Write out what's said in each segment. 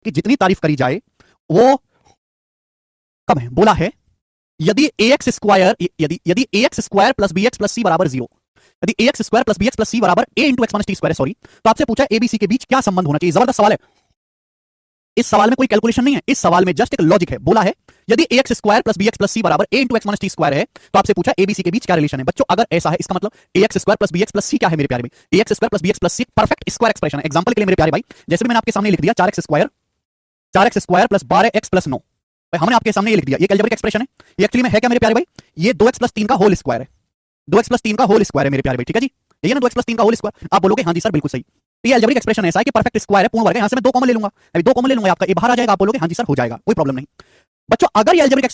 की जितनी तारीफ करी जाए वो कम है। बोला है यदि ax स्क्वायर यदि ax square plus bx plus c बराबर 0, यदि ax square plus bx plus c बराबर a into x minus T square है, सॉरी, तो आपसे पूछा है abc के बीच क्या संबंध होना चाहिए। जबरदस्त सवाल है। इस सवाल में कोई कैलकुलेशन नहीं है, इस सवाल में जस्ट एक लॉजिक है। बोला है यदि ax square plus bx plus c बराबर a into x minus T square है, तो आपसे पूछा abc के बीच क्या रिलेशन है। बच्चों अगर ऐसा है, इसका मतलब ax square plus bx plus c क्या है मेरे प्यारे भाई? ax square plus bx plus c perfect square expression है। एग्जांपल के लिए मेरे प्यारे भाई, जैसे मैंने आपके सामने लिख दिया 4x square plus 12x plus 9, हमने आपके सामने ये लिख दिया, ये अलजेब्रिक एक्सप्रेशन है। ये एक्चुअली में है क्या मेरे प्यारे भाई? ये 2x प्लस 3 का होल स्क्वायर है। 2x प्लस 3 का होल स्क्वायर है मेरे प्यारे भाई, ठीक है जी। ये ना 2x प्लस 3 का होल स्क्वायर, आप बोलोगे हाँ जी सर बिल्कुल सही। तो ये अलजेब्रिक एक्सप्रेशन ऐसा है कि परफेक्ट स्क्वायर है, पूर्ण वर्ग है। यहां से मैं 2 कॉमन ले लूंगा, अभी 2 कॉमन ले लूंगा, आपका ये बाहर आ जाएगा, आप बोलोगे हाँ जी सर हो जाएगा, कोई प्रॉब्लम नहीं। बच्चों अगर ये अलजेब्रिक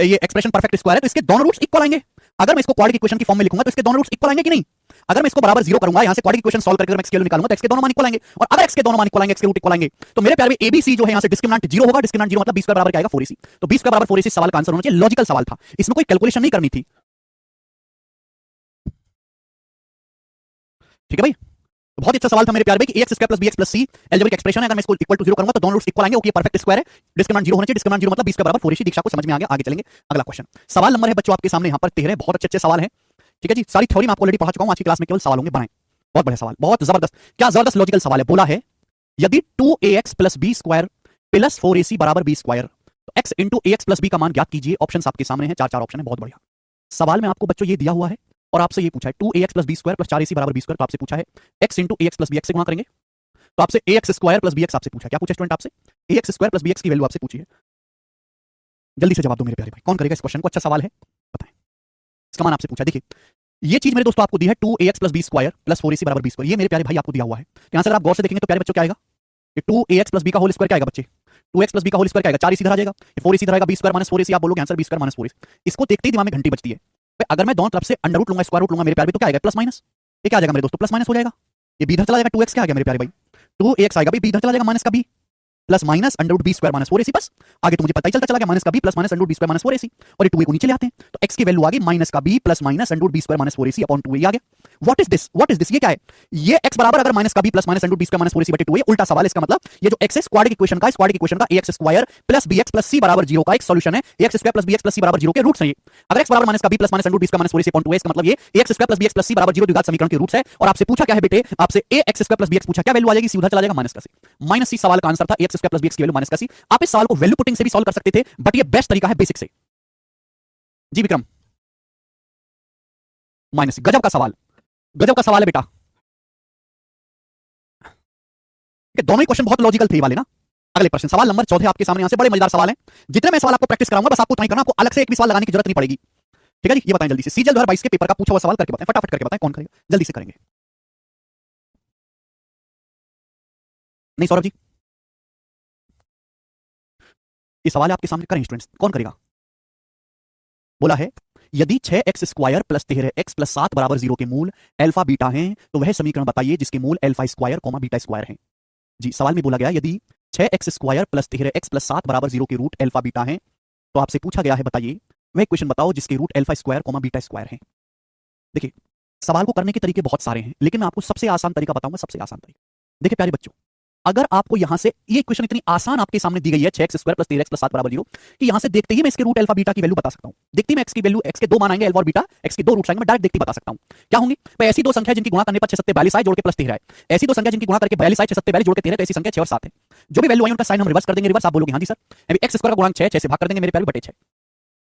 ये एक्सप्रेशन परफेक्ट स्क्वायर है तो इसके दोनों रूट्स इक्वल आएंगे। अगर मैं इसको क्वाड्रेटिक इक्वेशन की फॉर्म में लिखूंगा तो इसके दोनों रूट्स इक्वल आएंगे कि नहीं? अगर मैं इसको बराबर 0 करूंगा, यहां से क्वाड्रेटिक इक्वेशन सॉल्व करके मैं x की वैल्यू निकालूंगा तो x के दोनों मान इक्वल आएंगे, और अगर x के दोनों मान इक्वल आएंगे, x के रूट इक्वल आएंगे, तो मेरे प्यारे में abc जो है यहां से डिस्क्रिमिनेंट 0 होगा। डिस्क्रिमिनेंट 0 मतलब b² बराबर क्या आएगा 4ac। तो b² बराबर 4ac सवाल का आंसर होना चाहिए। लॉजिकल सवाल था, इसमें कोई कैलकुलेशन नहीं करनी थी, ठीक है भाई। तो बहुत अच्छा सवाल था मेरे प्यारे भाई कि ax square plus bx plus c algebraic expression है। अगर मैं इसको इक्वल टू 0 करूंगा तो दोनों रूट्स इक्वल आएंगे, ओके परफेक्ट स्क्वायर है। डिस्क्रिमिनेंट 0 होना चाहिए, डिस्क्रिमिनेंट 0 मतलब b² बराबर 4ac। दीक्षा को समझ में आ गया, आगे चलेंगे। अगला क्वेश्चन, सवाल नंबर है बच्चों आपके सामने यहां पर 13। बहुत अच्छे सवाल हैं, ठीक है जी। सारी थ्योरी मैं आपको ऑलरेडी पढ़ा चुका हूं, आज की क्लास में केवल सवाल होंगे, बनाएं। बहुत बढ़िया सवाल, बहुत जबरदस्त, क्या जबरदस्त लॉजिकल सवाल है। बोला है यदि 2ax plus b square plus 4ac बराबर b स्क्वायर, तो x into ax plus b का मान ज्ञात कीजिए। ऑप्शन आपके सामने है, 4 ऑप्शन है। बहुत बढ़िया सवाल में आपको बच्चों ये दिया हुआ है और आपसे ये पूछा है 2ax plus b square plus 4ac बराबर b स्क्वायर, तो आपसे पूछा है x into ax plus bx से गुणा करेंगे, तो आपसे ax स्क्वायर प्लस bx आपसे पूछा है। क्या पूछा स्टूडेंट? आपसे ax स्क्वायर प्लस bx की वैल्यू आपसे पूछी है। जल्दी से जवाब दो मेरे प्यारे भाई, कौन करेगा इस क्वेश्चन को? अच्छा सवाल है, बताएं। इसका मान आपसे पूछा है। देखिए ये चीज मेरे दोस्तों आपको दी है 2ax plus b square plus 4ac बराबर b स्क्वायर, ये मेरे प्यारे भाई आपको दिया हुआ है। यहां से अगर आप गौर से देखेंगे तो प्यारे बच्चों क्या आएगा? ये 2ax प्लस b का होल स्क्वायर क्या आएगा बच्चे? 2x प्लस b का होल स्क्वायर क्या आएगा? 4ac इधर आ जाएगा, ये 4ac इधर आएगा, b स्क्वायर माइनस 4ac, आप बोलोगे answer b square minus 4ac। इसको देखते ही दिमाग में घंटी बजती है। अगर मैं दोनों तरफ से अंडर रूट लूंगा, स्क्वायर रूट लूंगा मेरे प्यारे भाई, तो क्या आएगा? Plus minus. ये क्या आ जाएगा मेरे दोस्तों? प्लस माइनस हो जाएगा। ये b इधर चला जाएगा, 2x क्या आ गया मेरे प्यारे भाई? 2ax आएगा, b इधर चला जाएगा, माइनस का b plus minus under root B square minus 4ac। बस आगे तो मुझे पता ही चलता चला गया, माइनस का b plus minus under root B square minus 4ac, और ये 2a को नीचे ले आते हैं तो x की वैल्यू आ गई माइनस का b plus minus under root B square minus 4ac upon 2a आ गया। What is this? What is this? ये क्या है? ये x बराबर अगर माइनस का b plus minus under root B square minus 4ac बटे 2a, उल्टा सवाल। इसका मतलब ये जो x है क्वाड्रेटिक इक्वेशन का, इस क्वाड्रेटिक इक्वेशन का ax square plus bx plus c बराबर 0 का एक सॉल्यूशन है। ax square plus bx plus c बराबर 0 के रूट्स हैं ये। अगर x बराबर माइनस का b plus minus under root B square minus 4ac upon 2a, इसका मतलब ये ax square plus bx plus c बराबर 0 द्विघात समीकरण के रूट्स है। और आपसे पूछा क्या है बेटे? आपसे ax स्क्वायर प्लस bx पूछा, क्या वैल्यू आ जाएगी? c उधर चला जाएगा, माइनस का c। माइनस c सवाल का आंसर था, ax स्क्वायर प्लस bx की वैल्यू माइनस का c। आप इस सवाल को वैल्यू पुटिंग से भी सॉल्व कर सकते थे, बट ये बेस्ट तरीका है बेसिक से। जी विक्रम, माइनस, गजब का सवाल, गजब का सवाल है बेटा। दोनों ही क्वेश्चन बहुत लॉजिकल थे वाले ना। अगले प्रश्न, सवाल नंबर 14 आपके सामने। यहां से बड़े मजेदार सवाल हैं, जितने मैं सवाल आपको प्रैक्टिस कराऊंगा बस आपको उतना ही करना, आपको अलग से एक भी सवाल लगाने की जरूरत नहीं पड़ेगी, ठीक है जी। ये बताएं जल्दी से, सीजीएल 2022 के पेपर का पूछा हुआ सवाल करके बताएं, फटाफट करके बताएं, कौन करेगा? जल्दी से करेंगे। नहीं सौरभ जी, ये सवाल है आपके सामने, करें स्टूडेंट्स, कौन करेगा? बोला है यदि 6x square plus 13x plus 7 बराबर 0 के मूल अल्फा बीटा हैं, तो वह समीकरण बताइए जिसके मूल alpha square comma beta square हैं। जी सवाल में बोला गया यदि 6x square plus 13x plus 7 बराबर 0 के रूट अल्फा बीटा हैं, तो आपसे पूछा गया है बताइए वह इक्वेशन बताओ जिसके root alpha square comma beta square हैं। देखिए सवाल को करने के तरीके बहुत सारे हैं, लेकिन मैं आपको सबसे आसान तरीका बताऊंगा, सबसे आसान तरीका। देखिए प्यारे बच्चों, अगर आपको यहां से ये इक्वेशन इतनी आसान आपके सामने दी गई है 6x square plus 13x plus 7 बराबर 0, कि यहां से देखते ही मैं इसके रूट अल्फा बीटा की वैल्यू बता सकता हूं। देखते ही मैं x की वैल्यू, x के दो मान आएंगे अल्फा और बीटा, x के दो रूट्स आएंगे, मैं डायरेक्ट देखते ही बता सकता हूं क्या होंगी। भाई ऐसी दो संख्या जिनकी गुणा करने पर 6 7 42 आए, जोड़ के प्लस 13 है। ऐसी दो संख्या जिनकी गुणा करके 42 आए, 6 7 42 जोड़ के 13, तो ऐसी संख्या 6 और 7 है। जो भी वैल्यू आई उनका साइन हम रिवर्स कर देंगे, रिवर्स आप बोलोगे हां जी सर। अभी x स्क्वायर का गुणांक 6 से भाग कर देंगे मेरे प्यारे बटे 6,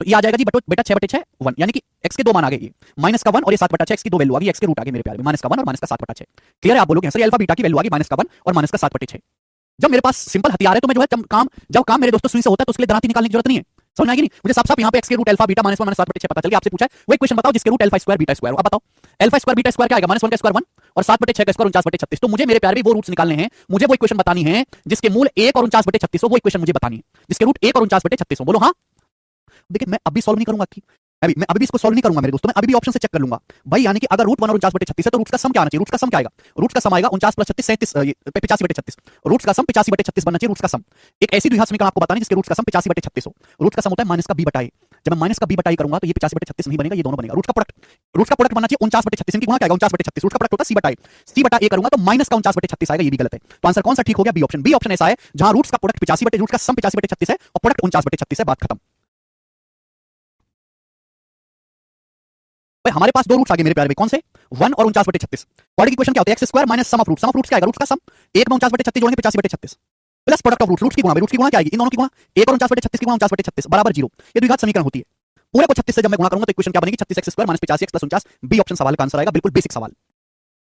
तो ये आ जाएगा जी बेटा 6 बटे 6 1, यानी कि x के दो मान आ गए, ये माइनस का 1 और ये 7 बटा 6, x की दो वैल्यू आ गई, x के रूट आ गए मेरे प्यारे, माइनस का 1 और माइनस का 7 बटा 6। क्लियर है? आप बोलोगे सर अल्फा बीटा की वैल्यू आ गई माइनस का 1 और माइनस का 7 बटे 6। जब मेरे पास सिंपल हथियार है तो मैं जो है जब काम मेरे दोस्तों सुई से होता है तो उसके लिए दराती निकालने की जरूरत नहीं है। समझ आएगी नहीं? मुझे साफ साफ यहाँ पे x के root alpha beta minus 1 minus 7 बटे 6 पता चल गया। आपसे पूछा है वो इक्वेशन बताओ जिसके root alpha square beta square हो। अब बताओ अल्फा स्क्वायर बीटा स्क्वायर क्या आएगा? माइनस 1 का स्क्वायर 1 और 7 बटे 6 का स्क्वायर 49 बटे 36। तो मुझे मेरे प्यारे वो रूट्स निकालने हैं, मुझे वो इक्वेशन बतानी है जिसके मूल 1 और 49 बटे 36 हो। वो इक्वेशन मुझे बतानी है जिसके रूट 1 और 49 बटे 36 हो। बोलो हाँ। देखिए मैं अभी सॉल्व नहीं करूंगा, मैं अभी भी इसको सॉल्व नहीं करूंगा मेरे दोस्तों, मैं अभी भी ऑप्शन से चेक कर लूंगा भाई। यानी कि अगर रूट 1 और 49 बटे 36 है तो रूट्स का सम क्या आना चाहिए? रूट्स का सम क्या आएगा? रूट्स का सम आएगा 49 प्लस 36 37 85 बटे 36। रूट्स का सम 85 बटे 36 बनना चाहिए। रूट्स का सम एक ऐसी द्विघात समीकरण आपको बतानी जिसके रूट्स का सम 85 बटे 36 हो। रूट्स का सम होता है माइनस का b बटा a। जब मैं माइनस का बी बटा ए करूंगा तो ये 85/36 नहीं बनेगा, ये दोनों बनेगा। रूट्स का प्रोडक्ट बनना चाहिए 49/36, इनकी गुणा क्या आएगा 49/36, रूट का प्रोडक्ट होता है सी बटा ए, सी बटा ए करूंगा तो माइनस का 49/36 आएगा, ये भी गलत है। तो आंसर कौन सा ठीक हो गया? B option. बी ऑप्शन ऐसा है जहां रूट्स का प्रोडक्ट 85 रूट का सम 85/36 है और प्रोडक्ट 49/36 है, बात खत्म। भाई हमारे पास दो रूट्स आ गए मेरे प्यारे भाई, कौन से? 1 और 49/36। क्वाड्रेटिक इक्वेशन क्या होता है? X square minus sum of root, sum of roots क्या आएगा? रूट्स का सम, एक में 49/36 जोड़ेंगे 85/36 प्लस प्रोडक्ट ऑफ रूट्स की गुणा, रूट्स की गुणा क्या आएगी? इन दोनों की गुणा, एक और 49/36 की गुणा 49/36 बराबर 0। ये द्विघात समीकरण होती है। पूरे को 36 से जब मैं गुणा करूंगा तो इक्वेशन क्या बनेगी? 36x square minus 85x plus 49। B option सवाल का आंसर आएगा, बिल्कुल बेसिक सवाल।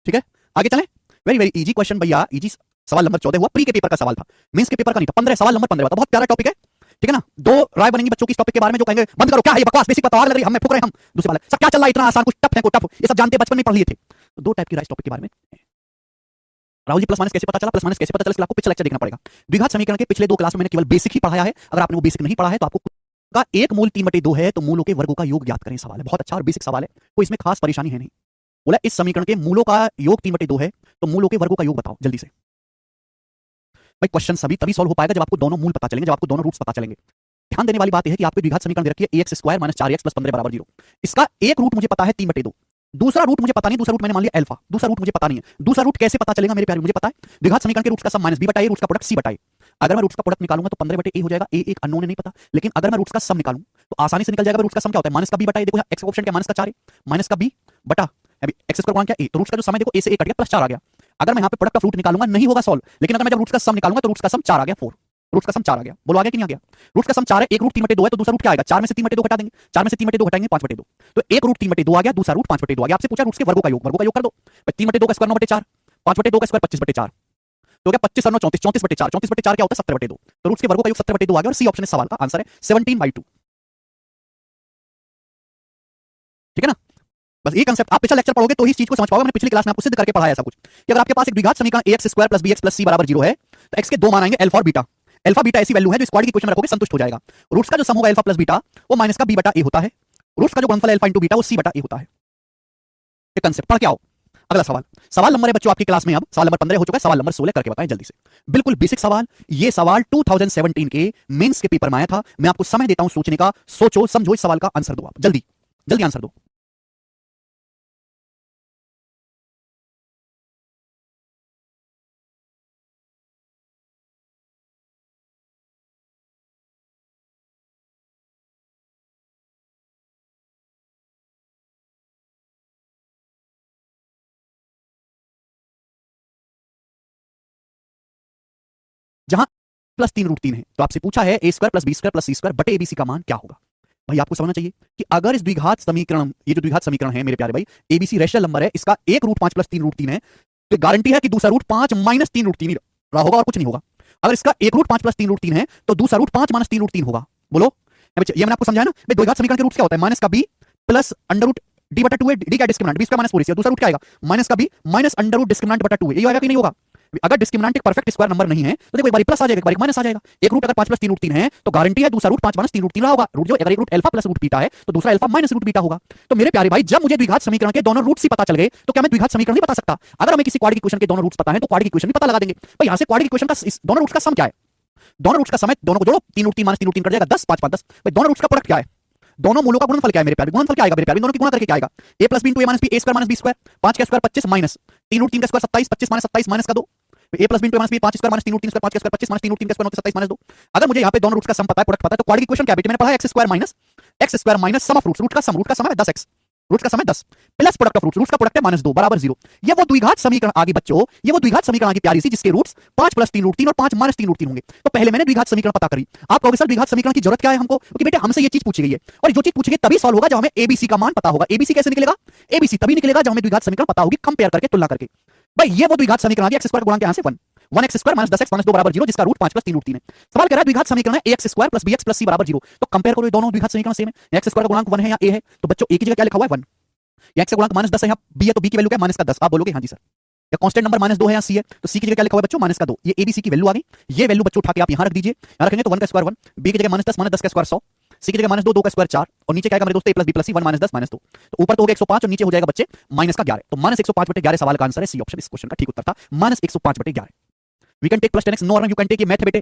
ठीक है, आगे चलें। वेरी वेरी इजी क्वेश्चन भैया, इजी सवाल नंबर 14 हुआ, प्री के पेपर का सवाल था, मेंस के पेपर का नहीं था। 15 सवाल नंबर 15 था, बहुत प्यारा टॉपिक है। ठीक है ना, दो राय बनेंगी बच्चों की इस टॉपिक के बारे में, जो कहेंगे बंद करो क्या है ये बकवास, बेसिक पता, आग लग रही हमें, फुक रहे हम। दूसरी बात है सब क्या चल रहा है इतना आसान, कुछ टफ है, कुछ टफ, ये सब जानते बचपन में पढ़ लिए थे। दो टाइप की राय टॉपिक के बारे में। राहुल जी प्लस माइनस कैसे पता चला? प्लस माइनस कैसे पता चला? इसके लिए आपको पिछला लेक्चर देखना पड़ेगा। द्विघात समीकरण के पिछले दो क्लास में मैंने केवल बेसिक ही पढ़ाया है। अगर आपने वो बेसिक नहीं पढ़ा है तो आपको का एक मूल 3/2 है तो मूलों के वर्गों का योग ज्ञात करें सवाल है, बहुत अच्छा और बेसिक सवाल है, कोई इसमें खास परेशानी है नहीं। बोला इस समीकरण के मूलों का योग 3/2 है तो मूलों के वर्गों का योग बताओ जल्दी से। भाई क्वेश्चन सभी तभी सॉल्व हो पाएगा जब आपको दोनों मूल पता चलेंगे, जब आपको दोनों रूट्स पता चलेंगे। ध्यान देने वाली बात यह है कि आपके द्विघात समीकरण दे रखी है ax square minus 4x plus 15 बराबर 0। इसका एक रूट मुझे पता है 3/2, दूसरा रूट मुझे पता नहीं, दूसरा रूट मैंने मान लिया अल्फा, दूसरा रूट मुझे पता नहीं है। दूसरा रूट कैसे पता चलेगा मेरे प्यारे? मुझे पता है द्विघात समीकरण के रूट्स का सम माइनस b बटा a, रूट्स का प्रोडक्ट c बटा a। अगर मैं रूट्स का प्रोडक्ट निकालूंगा तो 15/a हो जाएगा, a एक अननोन है नहीं पता, लेकिन अगर मैं रूट्स का सम निकालूं तो आसानी से निकल जाएगा। रूट्स का सम क्या होता है? माइनस का b बटा a, देखो यहाँ x का ऑप्शन क्या, माइनस का 4 माइनस का b बटा अभी x स्क्वायर गुणा क्या a, तो रूट्स का जो सम है देखो a से a कट गया प्लस 4 आ गया। अगर मैं यहाँ पे प्रोडक्ट ऑफ रूट निकालूंगा नहीं होगा सॉल्व, लेकिन अगर मैं जब रूट्स का सम निकालूंगा तो रूट्स का सम 4 आ गया, 4, रूट्स का सम 4 आ गया। बोलो आ गया कि नहीं आ गया? रूट्स का सम 4 है, एक रूट 3/2 है तो दूसरा रूट क्या आएगा? 4 में से 3/2 घटा देंगे, 4 में से 3/2 घटाएंगे 5/2, तो एक रूट 3/2 आ गया, दूसरा रूट 5/2 आ गया। आपसे पूछा रूट्स के वर्गों का योग, वर्गों का योग कर दो। 3/2 का स्क्वायर 9/4, 5/2 का स्क्वायर 25/4, तो क्या 25 और 9 34, 34/4, 34/4 क्या होता है? 17/2। तो रूट्स के वर्गों का योग 17/2 आ गया और सी ऑप्शन इस सवाल का आंसर है 17/2। ठीक है ना, बस ये कांसेप्ट आप पिछला लेक्चर पढ़ोगे तो ही इस चीज को समझ पाओगे। मैंने पिछली क्लास में आपको सिद्ध करके पढ़ाया ऐसा कुछ कि अगर आपके पास एक द्विघात समीकरण ax square plus bx plus c बराबर 0 है तो x के दो मान आएंगे अल्फा और बीटा। अल्फा बीटा ऐसी वैल्यू है जो इस क्वाड्रेटिक इक्वेशन में रखोगे संतुष्ट हो जाएगा। रूट्स का जो सम होगा अल्फा प्लस बीटा वो माइनस का b बटा a होता है, रूट्स का जो गुणनफल अल्फा इनटू बीटा वो c बटा a होता है। ये कांसेप्ट पढ़ के आओ। अगला सवाल, सवाल नंबर है बच्चों आपकी क्लास में, अब सवाल नंबर 15 हो चुका है, सवाल नंबर 16 करके बताएं जल्दी से। बिल्कुल बेसिक सवाल, ये सवाल 2017 के मेंस के पेपर में आया था। मैं आपको समय देता हूं सोचने का, सोचो समझो, इस सवाल का आंसर दो, आप जल्दी जल्दी आंसर दो। जहां प्लस 3√3 है तो आपसे पूछा है a square plus B square plus C square बटे एबीसी का मान क्या होगा। भाई आपको समझना चाहिए कि अगर इस द्विघात समीकरण, ये जो द्विघात समीकरण है मेरे प्यारे भाई, एबीसी रेशनल नंबर है, इसका एक रूट 5 प्लस 3√3 है, तो गारंटी है कि दूसरा रूट 5 माइनस 3√3 ही रहा होगा और कुछ नहीं होगा। अगर इसका एक रूट 5 प्लस 3√3 है तो दूसरा रूट 5 माइनस 3√3 होगा। बोलो, ये मैंने आपको समझाया ना भाई, द्विघात समीकरण के रूट क्या होता है? माइनस का B plus under root D बटा 2 है, डी का discriminant B square minus 4ac, दूसरा रूट क्या आएगा? माइनस का B minus under root discriminant बटा 2 है, ये आएगा कि नहीं होगा? अगर डिस्क्रिमिनेंट एक परफेक्ट स्क्वायर नंबर नहीं है तो देखो एक बार प्लस आ जाएगा, एक बार माइनस आ जाएगा। एक रूट अगर 5 प्लस 3√3 है तो गारंटी है दूसरा रूट 5 माइनस 3√3 रहा होगा। रूट जो अगर एक root alpha plus root beta है तो दूसरा अल्फा माइनस रूट बीटा होगा। तो मेरे प्यारे भाई जब मुझे द्विघात समीकरण के दोनों रूट्स ही पता चल गए तो क्या मैं द्विघात समीकरण नहीं बता सकता? अगर हमें किसी क्वाड्रेटिक इक्वेशन के दोनों रूट्स पता है तो क्वाड्रेटिक इक्वेशन भी पता लगा देंगे। भाई यहां से क्वाड्रेटिक इक्वेशन का दोनों रूट्स का सम क्या है? दोनों रूट्स का सम है, दोनों को जोड़ो, 3√3 माइनस 3√3 कर जाएगा 10, 5 5 10। भाई दोनों रूट्स का प्रोडक्ट क्या है? दोनों मूलों का गुणनफल क्या है मेरे प्यारे? गुणनफल क्या आएगा मेरे प्यारे? दोनों की गुणा करके क्या आएगा? a plus b into a minus b, a square minus b square, 5 का स्क्वायर 25 माइनस 3√3 का स्क्वायर 27, 25 माइनस 27 माइनस का 2, a plus b into a minus b, 5 square minus 3√3 square, 5 का स्क्वायर 25 माइनस 3√3 का स्क्वायर 27 माइनस 2। अगर मुझे यहाँ पे दोनों रूट्स का सम पता है, प्रोडक्ट पता है, तो क्वाड्रेटिक इक्वेशन क्या है बेटे? मैंने पढ़ा है x square minus sum of roots, root का सम है 10x, रूट्स का सम है 10 plus product of roots, roots का प्रोडक्ट है -2 बराबर 0। ये वो द्विघात समीकरण आ गई बच्चों, ये वो द्विघात समीकरण आ गई प्यारी सी जिसके रूट्स 5 प्लस 3√3 और 5 माइनस 3√3 होंगे। तो पहले मैंने द्विघात समीकरण पता करी। आप कहोगे सर द्विघात समीकरण की जरूरत क्या है हमको? क्योंकि बेटे हमसे ये चीज पूछी गई है और जो चीज पूछी गई तभी सॉल्व होगा जब हमें एबीसी का मान पता होगा। एबीसी कैसे निकलेगा? एबीसी तभी निकलेगा जब हमें द्विघात समीकरण पता होगी, कंपेयर करके, तुलना करके। भाई ये वो द्विघात समीकरण आ गया, x स्क्वायर गुणा के यहां से 1, 1x square minus 10x minus 2 बराबर 0, जिसका रूट 5 प्लस 3√3 है। सवाल कह रहा है द्विघात समीकरण है ax square plus bx plus c बराबर 0, तो कंपेयर करो, ये दोनों द्विघात समीकरण सेम है। x स्क्वायर का गुणांक 1 है या a है, तो बच्चों a की जगह क्या लिखा हुआ है? 1। x का गुणांक -10 है, यहाँ b है तो b की वैल्यू क्या है? -10। आप बोलोगे हाँ जी सर। या कांस्टेंट नंबर -2 है या c है, तो c की जगह क्या लिखा हुआ है बच्चों? -2। ये abc की वैल्यू आ गई। ये वैल्यू बच्चों उठा के आप यहाँ रख दीजिए, यहाँ रखेंगे तो 1 का स्क्वायर 1, b की जगह -10 का स्क्वायर 100, c की जगह -2 2 का स्क्वायर 4, और नीचे क्या आएगा मेरे दोस्तों? a plus b plus c 1 -10 -2, तो ऊपर तो हो गया 105 और नीचे हो जाएगा बच्चे -11। तो -105/11 सवाल का आंसर है, सी ऑप्शन इस क्वेश्चन का ठीक उत्तर था, -105/11। We can take plus 10x, no you can take ये मैथ बेटे,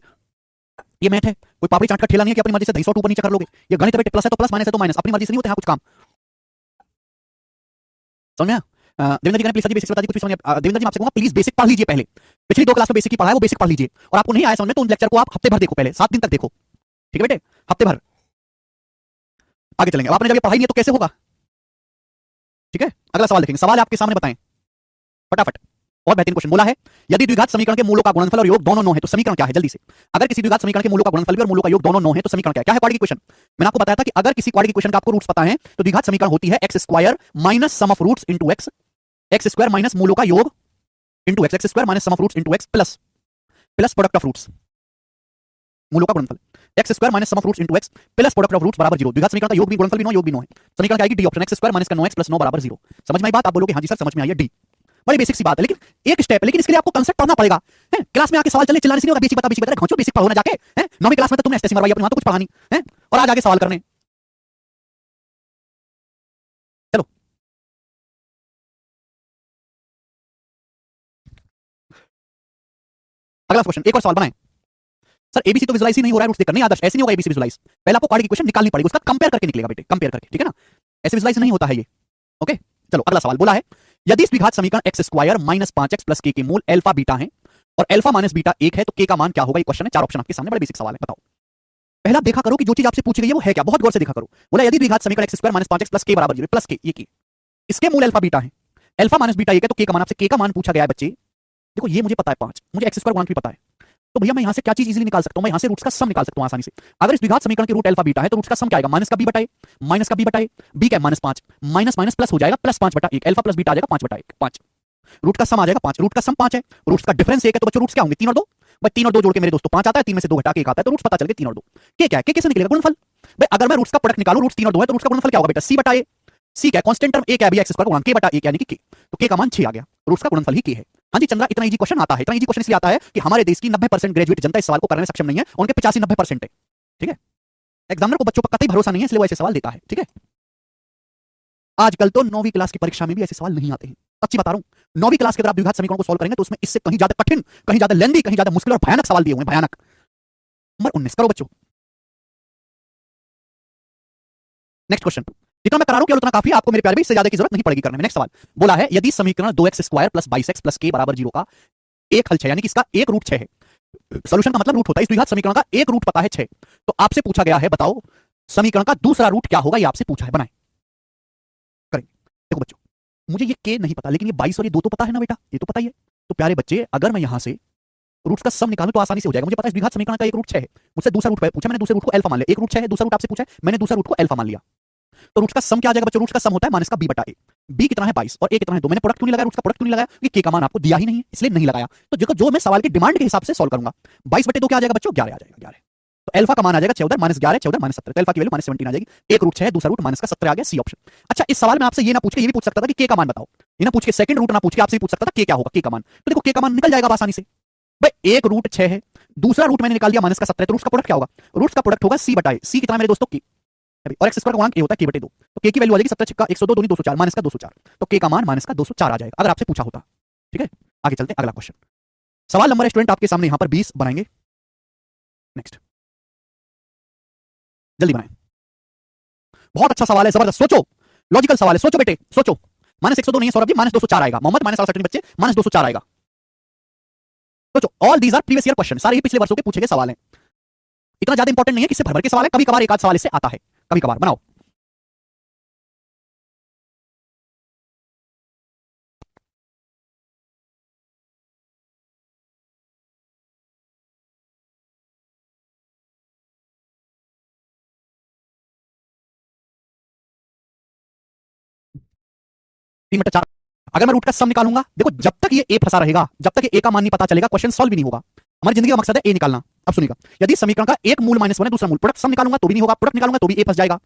ये मैथ है, कोई पापड़ी चाट का ठेला नहीं है कि अपनी मर्जी से दही सौ ऊपर नीचे कर लोगे। ये गणित है, प्लस है तो प्लस, माइनस है तो माइनस, अपनी मर्जी से नहीं होते हैं कुछ काम। समझ में? देवेंद्र जी ने प्लीज सर जी बेसिक्स बता दी, कुछ भी समझ देवेंद्र जी मैं आपसे कहूंगा प्लीज बेसिक पढ़ लीजिए पहले, पिछली 2 क्लास में बेसिक ही पढ़ा है वो बेसिक पढ़ लीजिए, और आपको नहीं आया समझ में तो उन लेक्चर को आप हफ्ते भर देखो, पहले 7 दिन तक देखो, ठीक है बेटे, हफ्ते भर। आगे चलेंगे। अब आपने जब ये पढ़ाई नहीं है तो कैसे होगा? ठीक है, अगला सवाल देखेंगे। सवाल आपके सामने बताएं फटाफट। और बेहतरीन क्वेश्चन बोला है, यदि द्विघात समीकरण के मूलों का गुणनफल और योग दोनों 9 है तो समीकरण क्या है? जल्दी से। अगर किसी द्विघात समीकरण के मूलों का गुणनफल भी और मूलों का योग दोनों 9 है तो समीकरण क्या है? Quadratic question. मैंने आपको बताया था कि अगर किसी क्वाड्रेटिक क्वेश्चन का आपको रूट्स पता है तो द्विघात समीकरण होती है x square minus sum of roots into x, x square minus मूलों का योग into x, x square minus sum of roots into x plus product of roots, मूलों का गुणनफल x square minus sum of roots into x plus product of roots बराबर 0। द्विघात समीकरण का योग भी गुणनफल भी 9, योग भी 9 है। समीकरण क्या आएगी? D option, x square minus का 9x प्लस 9 बराबर 0। समझ में आई बात? आप बोलोगे हां जी सर समझ में आई है, डी। बड़ी बेसिक सी बात है, लेकिन एक स्टेप है, लेकिन इसके लिए आपको कांसेप्ट पढ़ना पड़ेगा। हैं क्लास में आके सवाल चले चिल्लाने से नहीं होगा, बेसिक बता घोंचो, बेसिक पढ़ो ना जाके। हैं 9वीं क्लास में तो तुमने एसएससी मरवाई अपनी, वहां तो कुछ पढ़ा नहीं है, और आज आगे सवाल करने। चलो अगला क्वेश्चन, एक और सवाल बनाएं। सर एबीसी तो विजुलाइज ही नहीं हो रहा है, रूट्स देखकर नहीं, आदर्श ऐसे नहीं होगा एबीसी विजुलाइज। पहले आपको क्वाड्रेटिक इक्वेशन निकालनी पड़ेगी, उसका कंपेयर करके निकलेगा बेटे, कंपेयर करके, ठीक है ना? ऐसे विजुलाइज नहीं होता है ये। ओके चलो अगला सवाल बोला है, यदि इस द्विघात समीकरण x square minus 5x plus के के मूल अल्फा बीटा है और अल्फा माइनस बीटा 1 है तो के का मान क्या होगा? ये क्वेश्चन है, 4 ऑप्शन आपके सामने, बड़े बेसिक सवाल है, बताओ। पहला देखा करो कि जो चीज आपसे पूछी गई है वो है क्या, बहुत गौर से देखा करो। बोला यदि द्विघात समीकरण x square minus 5x plus के बराबर 0, प्लस के, ये के, इसके मूल अल्फा बीटा है, अल्फा माइनस बीटा 1 है तो के का मान, आपसे के का मान पूछा गया है बच्चे। देखो ये मुझे पता है 5, मुझे एक्स स्क्वायर गुणांक भी पता है, तो भैया मैं यहां से क्या चीज इजीली निकाल सकता हूं? मैं यहां से रूट्स का सम निकाल सकता हूं आसानी से। अगर इस द्विघात समीकरण के रूट अल्फा बीटा है तो रूट्स का सम क्या आएगा? माइनस का बी बटाए बी क्या है? माइनस 5, माइनस माइनस प्लस हो जाएगा, प्लस 5 बटा 1, अल्फा प्लस बीटा आ जाएगा 5 बटा 1, 5। रूट का सम आ जाएगा 5, रूट का सम 5 है, रूट्स का डिफरेंस 1 है, तो बच्चों रूट्स क्या होंगे? 3 और 2। भाई 3 और 2 जोड़ के मेरे दोस्तों 5 आता है, 3 में से 2 घटा के 1 आता है, तो रूट्स पता चल गए 3 और 2। के क्या है? के कैसे निकलेगा? गुणनफल। भाई अगर मैं रूट्स का प्रोडक्ट निकालूं, रूट्स 3 और 2 है तो रूट्स का गुणनफल क्या होगा बेटा? सी बटा ए। सी क्या है? कांस्टेंट टर्म ए क्या है? एक्स स्क्वायर गुणा के बटा 1 यानी कि के, तो के का मान 6 आ गया, रूट्स का गुणनफल ही के है। हाँ जी चंद्रा, इतना इजी क्वेश्चन आता है, इतना इजी क्वेश्चन इसलिए आता है कि हमारे देश की 90% ग्रेजुएट जनता इस सवाल को करने में सक्षम नहीं है, उनके 85-90% है, ठीक है? एग्जामिनर को बच्चों पर कतई भरोसा नहीं है, इसलिए वो ऐसे सवाल देता है, ठीक है? आजकल तो 9वीं क्लास की परीक्षा में भी ऐसे सवाल नहीं आते हैं, सच्ची बता रहा हूं। 9वीं क्लास के अगर आप द्विघात समीकरण को सॉल्व करेंगे तो उसमें इससे कहीं ज्यादा कठिन, कहीं ज्यादा लेंदी, कहीं ज्यादा मुश्किल और भयानक सवाल दिए हुए हैं, भयानक। नंबर 19 करो बच्चों, नेक्स्ट क्वेश्चन। जितना मैं करा रहा हूं केवल उतना काफी है, आपको मेरे प्यारे भाई इससे ज्यादा की जरूरत नहीं पड़ेगी करने में। नेक्स्ट सवाल बोला है, यदि समीकरण 2x square plus 22x plus के बराबर 0 का एक हल 6, यानी कि इसका एक रूट 6 है। सॉल्यूशन का मतलब रूट होता है, इस द्विघात समीकरण का एक रूट पता है 6, तो आपसे पूछा गया है बताओ समीकरण का दूसरा रूट क्या होगा? ये आपसे पूछा है, बनाए करेंगे। देखो बच्चों, मुझे ये के नहीं पता, लेकिन ये 22 और ये 2 तो पता है ना बेटा, ये तो पता ही है। तो प्यारे बच्चे अगर मैं यहां से रूट्स का सम निकालूं तो आसानी से हो जाएगा। मुझे पता है इस द्विघात समीकरण का एक रूट 6 है, मुझसे दूसरा रूट पूछा, मैंने दूसरे रूट को अल्फा मान लिया। एक रूट 6 है, दूसरा रूट आपसे पूछा है, मैंने दूसरा रूट को अल्फा मान लिया। तो रूट्स का सम क्या आ जाएगा बच्चों? रूट्स का सम होता है माइनस का बी बटा ए। बी कितना है 22 और ए कितना है 2। मैंने प्रोडक्ट क्यों नहीं लगाया? रूट्स का प्रोडक्ट क्यों नहीं लगाया? क्योंकि के का मान आपको दिया ही नहीं है, इसलिए नहीं लगाया। तो देखो जो मैं सवाल की डिमांड के हिसाब से सॉल्व करूंगा, 22 बटे 2 क्या आ जाएगा बच्चों? 11 आ जाएगा, 11। तो अल्फा का मान आ जाएगा 14 माइनस 11, 14 माइनस 17, तो अल्फा की वैल्यू माइनस 17 आ जाएगी। एक रूट 6 है, दूसरा रूट माइनस का 17 आ गया, सी ऑप्शन। अच्छा इस सवाल में आपसे ये ना पूछ के ये भी पूछ सकता था कि के का मान बताओ, ये ना पूछ के सेकंड रूट ना पूछ के आपसे पूछ सकता था के क्या होगा, के का मान। तो देखो के का मान निकल जाएगा आसानी से। भाई एक रूट 6 है, दूसरा रूट मैंने निकाल दिया माइनस का 17, तो रूट्स का प्रोडक्ट क्या होगा? रूट्स का प्रोडक्ट होगा सी बटा ए। सी कितना मेरे दोस्तों? के। और एक्स स्क्वायर का गुणांक ए होता है के बटे 2, तो के की वैल्यू आ जाएगी 17 छिक्का 102 दूनी 204 माइनस का 204, तो के का मान माइनस का 204 आ जाएगा अगर आपसे पूछा होता, ठीक है? आगे चलते हैं, अगला क्वेश्चन। सवाल नंबर है स्टूडेंट आपके सामने यहां पर 20 बनाएंगे। नेक्स्ट, जल्दी बनाएं। बहुत अच्छा सवाल है, जबरदस्त, सोचो, लॉजिकल सवाल है, सोचो बेटे सोचो। माइनस 102 नहीं है सौरभ जी, माइनस 204 आएगा। मोहम्मद माइनस 67 बच्चे, माइनस 204 आएगा। सोचो, all these our previous year question, सारे ही पिछले वर्षों के पूछे गए सवाल हैं। इतना ज्यादा इंपॉर्टेंट नहीं है, किससे भर भर के सवाल है, कभी कभार एक आध सवाल इससे आता है, कभी कभार। बनाओ। तीन बटा 4। अगर मैं रूट का सम निकालूंगा, देखो जब तक ये ए फंसा रहेगा, जब तक ये ए का मान नहीं पता चलेगा, क्वेश्चन सॉल्व भी नहीं होगा। हमारी जिंदगी का मकसद है ए निकालना। अब सुनिएगा, यदि समीकरण का एक मूल -1 है, दूसरा मूल, प्रोडक्ट सम निकालूंगा तो भी नहीं होगा, प्रोडक्ट निकालूंगा तो भी ए फंस जाएगा।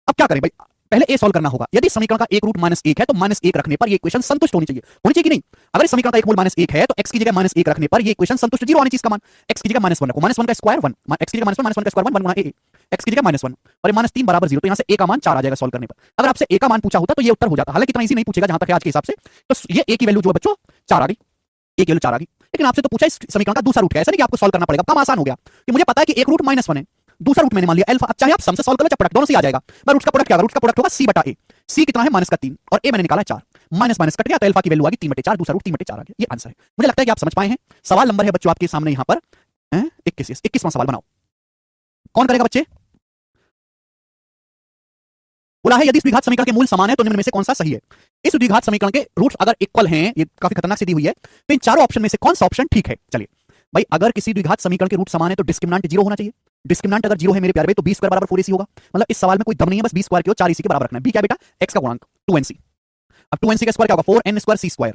अब क्या करें भाई? पहले ए सॉल्व करना होगा। यदि समीकरण का एक रूट -1 है तो -1 रखने पर ये इक्वेशन संतुष्ट होनी चाहिए, होनी चाहिए कि नहीं? अगर इस समीकरण का एक मूल -1 है तो x की जगह -1 रखने पर ये इक्वेशन संतुष्ट, 0 आनी चाहिए इसका मान। x की जगह -1 रखो, -1 का स्क्वायर 1, x की जगह -1 का स्क्वायर 1 गुना a, x की जगह -1 और ये -3 बराबर 0, तो यहां से a का मान 4 आ जाएगा सॉल्व करने पर। अगर आपसे a का मान पूछा होता तो ये उत्तर हो जाता, हालांकि इतना इजी नहीं पूछेगा जहां तक है आज के हिसाब से। तो ये a की वैल्यू जो है बच्चों 4 आ गई। एक ये लो 4 आ गई। लेकिन आपसे तो पूछा इस समीकरण का दूसरा रूट क्या है, ऐसा नहीं कि आपको सॉल्व करना पड़ेगा, काम आसान हो गया कि मुझे पता है कि एक रूट -1 है, दूसरा रूट मैंने मान लिया अल्फा। अब चाहे आप सम से सॉल्व कर लो चाहे प्रोडक्ट, दोनों से आ जाएगा। पर रूट्स का प्रोडक्ट क्या होगा, रूट्स का प्रोडक्ट होगा c बटा a। c कितना है -3 और a मैंने निकाला है 4, माइनस माइनस कट गया तो अल्फा की वैल्यू आ गई 3/4, दूसरा रूट 3/4 आ गया। ये आंसर है। मुझे लगता है कि आप समझ पाए हैं। सवाल नंबर है बच्चों आपके सामने यहां पर 21वां सवाल बनाओ। कौन करेगा बच्चे? बोला है यदि इस द्विघात समीकरण के मूल समान है तो निम्न में से कौन सा सही है। इस द्विघात समीकरण के रूट्स अगर इक्वल हैं, ये काफी खतरनाक सी दी हुई है, तो इन चारों ऑप्शन में से कौन सा ऑप्शन ठीक है। चलिए भाई, अगर किसी द्विघात समीकरण के रूट समान है तो डिस्क्रिमिनेंट 0 होना चाहिए। डिस्क्रिमिनेंट अगर 0 है मेरे प्यारे भाई तो b² बराबर 4ac होगा। मतलब इस सवाल में कोई दम नहीं है, बस b² को 4ac के बराबर रखना है। b क्या बेटा? x का गुणांक 2nc। अब 2nc का स्क्वायर क्या होगा? 4n² c²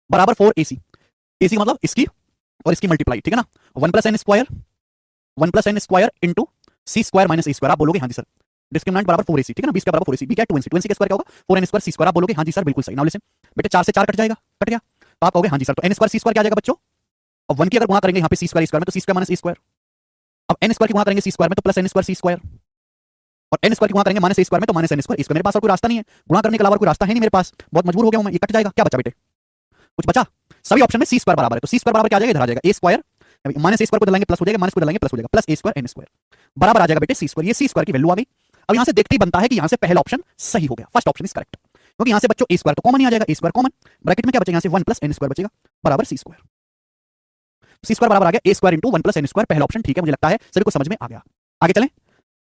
बराबर 4ac। ac का मतलब इसकी और इसकी मल्टीप्लाई, ठीक है ना। 1 + n square, 1 + n square into c² - a²। आप बोलोगे हाँ जी सर। डिस्क्रिमिनेंट बराबर 4ac, ठीक है ना। b² बराबर 4ac, b क्या है? 2nc। 2nc का स्क्वायर क्या होगा? 4n² c²। आप बोलोगे हाँ जी सर बिल्कुल सही। नाउ लिसन बेटे, 4 से 4 कट जाएगा, कट गया तो आप कहोगे हाँ जी सर। तो n² c² क्या आ जाएगा बच्चों? अब 1 की अगर गुणा करेंगे यहाँ पे c² में तो c² - a²। अब n² की गुणा करेंगे c² में तो +n² c²। और n² की गुणा करेंगे -a² में तो -n² a²। मेरे पास और कोई रास्ता नहीं है, गुणा करने के अलावा कोई रास्ता है नहीं मेरे पास, बहुत मजबूर हो गया हूं मैं। ये कट जाएगा, क्या बचा बेटे? कुछ बचा? सभी ऑप्शन में c² बराबर है तो c² बराबर क्या आ जाएगा? इधर आ जाएगा a²। -a² को डालेंगे प्लस हो जाएगा, माइनस को डालेंगे प्लस हो जाएगा, प्लस a² n² बराबर आ जाएगा बेटे c²। ये c² की वैल्यू आ गई। अब यहां से देखते ही बनता है कि यहां से पहला ऑप्शन सही हो गया, फर्स्ट ऑप्शन इज करेक्ट। क्योंकि यहां से बच्चों a² तो कॉमन ही आ जाएगा, a² कॉमन, ब्रैकेट में क्या बचेगा? यहां से 1 + n² बचेगा बराबर c²। c² बराबर आ गया a² इंटू 1 + n²। पहला ऑप्शन ठीक है, मुझे लगता है सभी को समझ में आ गया। आगे चलें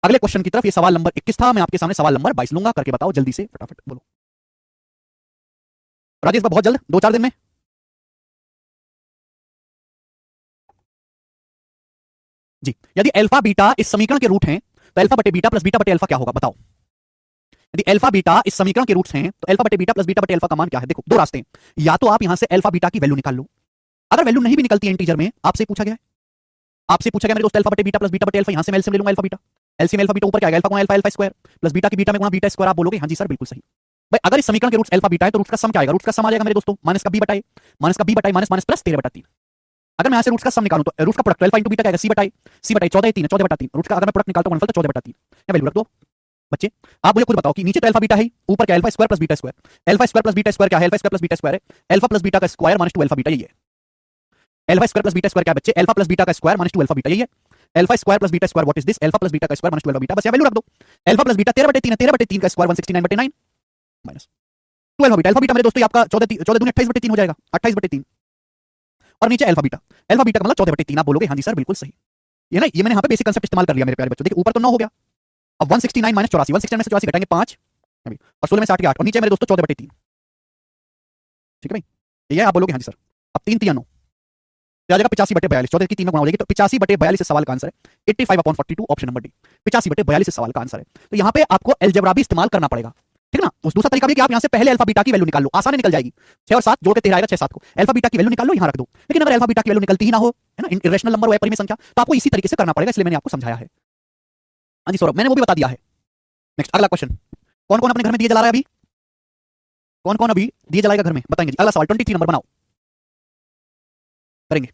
अगले क्वेश्चन की तरफ। ये सवाल नंबर 21 था, मैं आपके सामने सवाल नंबर 22 लूंगा। करके बताओ जल्दी से, फटाफट बोलो राजेश, बहुत जल्द, 2-4 दिन में। जी, यदि अल्फा बीटा इस समीकरण के रूट हैं तो अल्फा बटे बीटा प्लस बीटा बटे अल्फा क्या होगा बताओ। यदि अल्फा बीटा इस समीकरण के रूट्स हैं तो अल्फा बटे बीटा प्लस बीटा बटे अल्फा का मान क्या है? देखो दो रास्ते हैं, या तो आप यहां से अल्फा बीटा की वैल्यू निकाल लो। अगर वैल्यू नहीं भी निकलती है इंटीजर में, आपसे पूछा गया है, आपसे पूछा गया मेरे दोस्त अल्फा बटे बीटा प्लस बीटा बटे अल्फा, यहां से मैं एलसीएम ले लूंगा alpha beta. LCM alpha beta ऊपर क्या आएगा? अल्फा गुणा alpha, alpha square plus beta की बीटा में गुणा बीटा स्क्वायर। आप बोलोगे हाँ जी सर बिल्कुल सही। भाई अगर इस समीकरण के रूट्स अल्फा बीटा है तो रूट्स का सम क्या आएगा? रूट्स का सम आ जाएगा मेरे दोस्तों माइनस का b बटाई माइनस माइनस प्लस 13/3। अगर मैं यहां से रूट्स का सम निकालूं तो रूट्स का प्रोडक्ट अल्फा इंटू बीटा क्या आएगा? c बटाई 14 3 है, 14/3। रूट्स का अगर मैं प्रोडक्ट निकालता हूं गुणनफल तो 14/3 या वैल्यू रख दो। बच्चे आप मुझे खुद बताओ कि नीचे तो अल्फा बीटा है, ऊपर क्या? Alpha square plus beta square. Alpha square plus beta square क्या है? Alpha square plus beta square है। अल्फा प्लस बीटा का स्क्वायर -2 अल्फा बीटा, यही है। Alpha square plus beta square क्या है बच्चे? अल्फा प्लस बीटा का स्क्वायर -2 अल्फा बीटा, यही है। Alpha square plus beta square what is this? Alpha plus beta का स्क्वायर -2 अल्फा बीटा, बस यह वैल्यू रख दो। अल्फा प्लस बीटा 13/3 है, 13/3 का square 169/9 minus 2 alpha beta. Alpha beta मेरे दोस्तों ये आपका 14 दूनी 28/3 हो जाएगा, 28/3। और नीचे अल्फा बीटा, अल्फा बीटा का मतलब 14/3। आप बोलोगे हाँ जी सर बिल्कुल सही। ये ना, ये मैंने यहाँ पे बेसिक कंसेप्ट इस्तेमाल कर लिया मेरे प्यारे बच्चों। देखिए ऊपर तो 9 हो गया, अब 169 - 84, 169 में से 84 घटाएंगे 5 और 16 में से 8 के 8 और नीचे मेरे दोस्तों 14/3। ठीक है भाई, ये आप बोलोगे हाँ जी सर। अब 3 3 9 आ जाएगा 85/42, 14 की 3 में गुणा हो जाएगी तो 85/42 सवाल का आंसर है 85/42, ऑप्शन नंबर डी। 85/42 सवाल का आंसर है। तो यहाँ पे आपको अलजेब्रा भी इस्तेमाल करना पड़ेगा, ठीक ना। उस दूसरा तरीका भी कि आप यहाँ से पहले अल्फा बीटा की वैल्यू निकाल लो, आसानी निकल जाएगी। 6 और 7 जोड़ के 13 आएगा, 6 7 को अल्फा बीटा की वैल्यू निकाल लो, यहाँ रख दो। लेकिन अगर अल्फा बीटा की वैल्यू निकलती ही ना हो, है ना, इरेशनल नंबर हो या परिमेय संख्या, तो आपको इसी तरीके से करना पड़ेगा, इसलिए मैंने आपको समझाया है। हाँ जी सौरभ, मैंने वो भी बता दिया है। नेक्स्ट अगला क्वेश्चन, कौन कौन अपने घर में दिए जला रहा है अभी? कौन कौन अभी दिए जलाएगा घर में बताएंगे जी। अगला सवाल 23 नंबर बनाओ, करेंगे।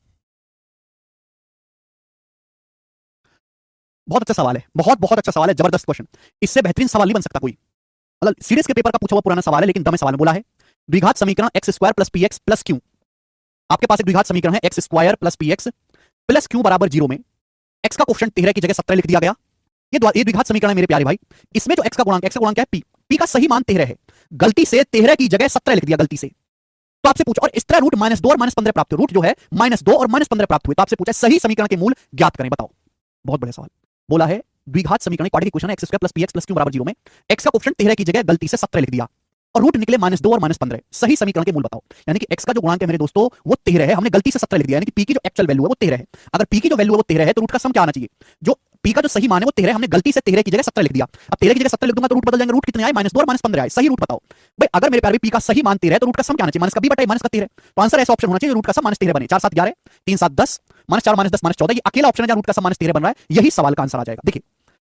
बहुत अच्छा सवाल है, बहुत बहुत अच्छा सवाल है, जबरदस्त क्वेश्चन। इससे बेहतरीन सवाल नहीं बन सकता कोई। मतलब सीरीज के पेपर का पूछा हुआ पुराना सवाल है, लेकिन दम सवाल में बोला है द्विघात समीकरण x² plus px plus q। आपके पास एक द्विघात समीकरण है x² plus px plus q बराबर 0 में x का कोफिशिएंट 13 की जगह 17 लिख दिया गया। ये द्विघात समीकरण है मेरे प्यारे भाई। इसमें जो x का गुणांक है p, p का सही मान 13 है, गलती से 13 की जगह 17 लिख दिया गलती से। तो आपसे पूछा, और इस तरह रूट -2 और -15 प्राप्त हुए, रूट जो है -2 और -15 प्राप्त हुए, तो आपसे पूछा सही समीकरण के मूल ज्ञात करें, बताओ। बहुत बढ़िया सवाल बोला है, द्विघात समीकरण क्वाड्रेटिक इक्वेशन है x² plus px plus q बराबर 0 में x का कोफिशिएंट 13 की जगह गलती से 17 लिख दिया और रूट निकले -2 और -15। सही समीकरण के मूल बताओ। यानी कि x का जो गुणांक है मेरे दोस्तों वो 13 है, हमने गलती से 17 लिख दिया, यानी कि p की जो एक्चुअल वैल्यू है वो 13 है। अगर p की जो वैल्यू है वो 13 है तो रूट का सम क्या आना चाहिए? जो p का जो सही मान है वो 13 है, हमने गलती से 13 की जगह 17 लिख दिया। अब 13 की जगह 17 लिख दूंगा तो रूट बदल जाएंगे, रूट कितने आए? -2 और -15 आए। सही रूट बताओ भाई। अगर मेरे प्यारे p का सही मान 13 है तो रूट का सम क्या आना चाहिए? -b बटा -13। तो आंसर ऐसा ऑप्शन होना चाहिए रूट का सम -13 बने। 4 7 11, 3 7 10, -4 -10 -14। ये अकेला ऑप्शन है जहां रूट का सम -13 बन रहा है, यही सवाल का आंसर आ जाएगा। देखिए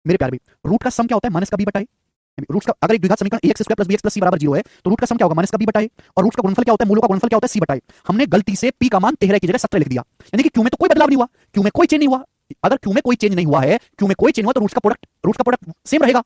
मेरे प्यारे भाई, रूट का सम क्या होता है? -b बटा a। रूट का अगर एक द्विघात समीकरण ax² plus bx plus c बराबर 0 है तो रूट का सम क्या होगा? -b बटा a। और रूट का गुणनफल क्या होता है? मूलों का गुणनफल क्या होता है? c बटा a। हमने गलती से p का मान 13 की जगह 17 लिख दिया, यानी कि q में तो कोई बदलाव नहीं हुआ, q में कोई चेंज नहीं हुआ। अगर q में कोई चेंज नहीं हुआ है, q में कोई चेंज हुआ तो रूट्स का प्रोडक्ट सेम रहेगा।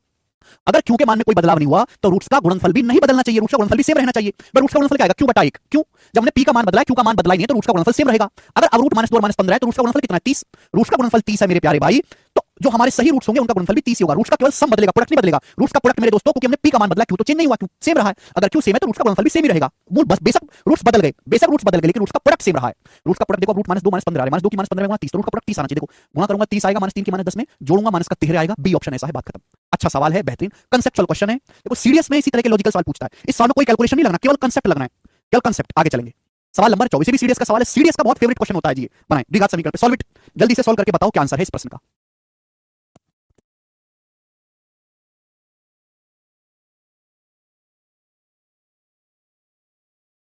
अगर क्यू के मान में कोई बदलाव नहीं हुआ तो रूट्स का गुणनफल भी नहीं बदलना चाहिए, रूट्स का गुणनफल भी सेम रहना चाहिए। पर रूट्स का गुणनफल क्या आएगा, क्यू बटा 1। क्यों? जब हमने पी का मान बदला है, क्यू का मान बदला ही नहीं है, तो रूट्स का गुणनफल सेम रहेगा। अगर अब रूट -2 और -15 है तो रूट्स का गुणनफल कितना है, 30। रूट्स का गुणनफल 30 है मेरे प्यारे भाई, तो जो हमारे सही रूट्स होंगे उनका गुणनफल भी 30 ही होगा। रूट्स का केवल सम बदलेगा, प्रोडक्ट नहीं बदलेगा। रूट्स का प्रोडक्ट मेरे दोस्तों, क्योंकि हमने पी का मान बदला, क्यू तो चेंज नहीं हुआ, क्यू सेम रहा है। अगर क्यू सेम है तो रूट्स का गुणनफल भी सेम ही रहेगा। मूल बस बेशक रूट्स बदल गए, बेशक रूट्स बदल गए, लेकिन रूट्स का प्रोडक्ट सेम रहा है। रूट्स का प्रोडक्ट देखो, रूट -2 -15 आ रहा है, -2 की -15 में 30, तो रूट का प्रोडक्ट 30 आना चाहिए। देखो गुणा करूंगा 30 आएगा, -3 की -10 में जोड़ूंगा माइनस का 13 आएगा। बी ऑप्शन ऐसा है, बात खत्म। अच्छा सवाल है, बेहतरीन कंसेप्चुअल क्वेश्चन है। देखो सीरियस में इसी तरह के लॉजिकल सवाल पूछता है। इस सवाल में कोई कैलकुलेशन नहीं लगना, केवल कंसेप्ट लगना है, केवल कंसेप्ट। आगे चलेंगे। सवाल नंबर 24 भी सीरियस का सवाल है। सीरियस का बहुत फेवरेट क्वेश्चन होता है जी। बनाएं द्विघात समीकरण पे, सॉल्व इट। जल्दी से सॉल्व करके बताओ क्या आंसर है इस प्रश्न का।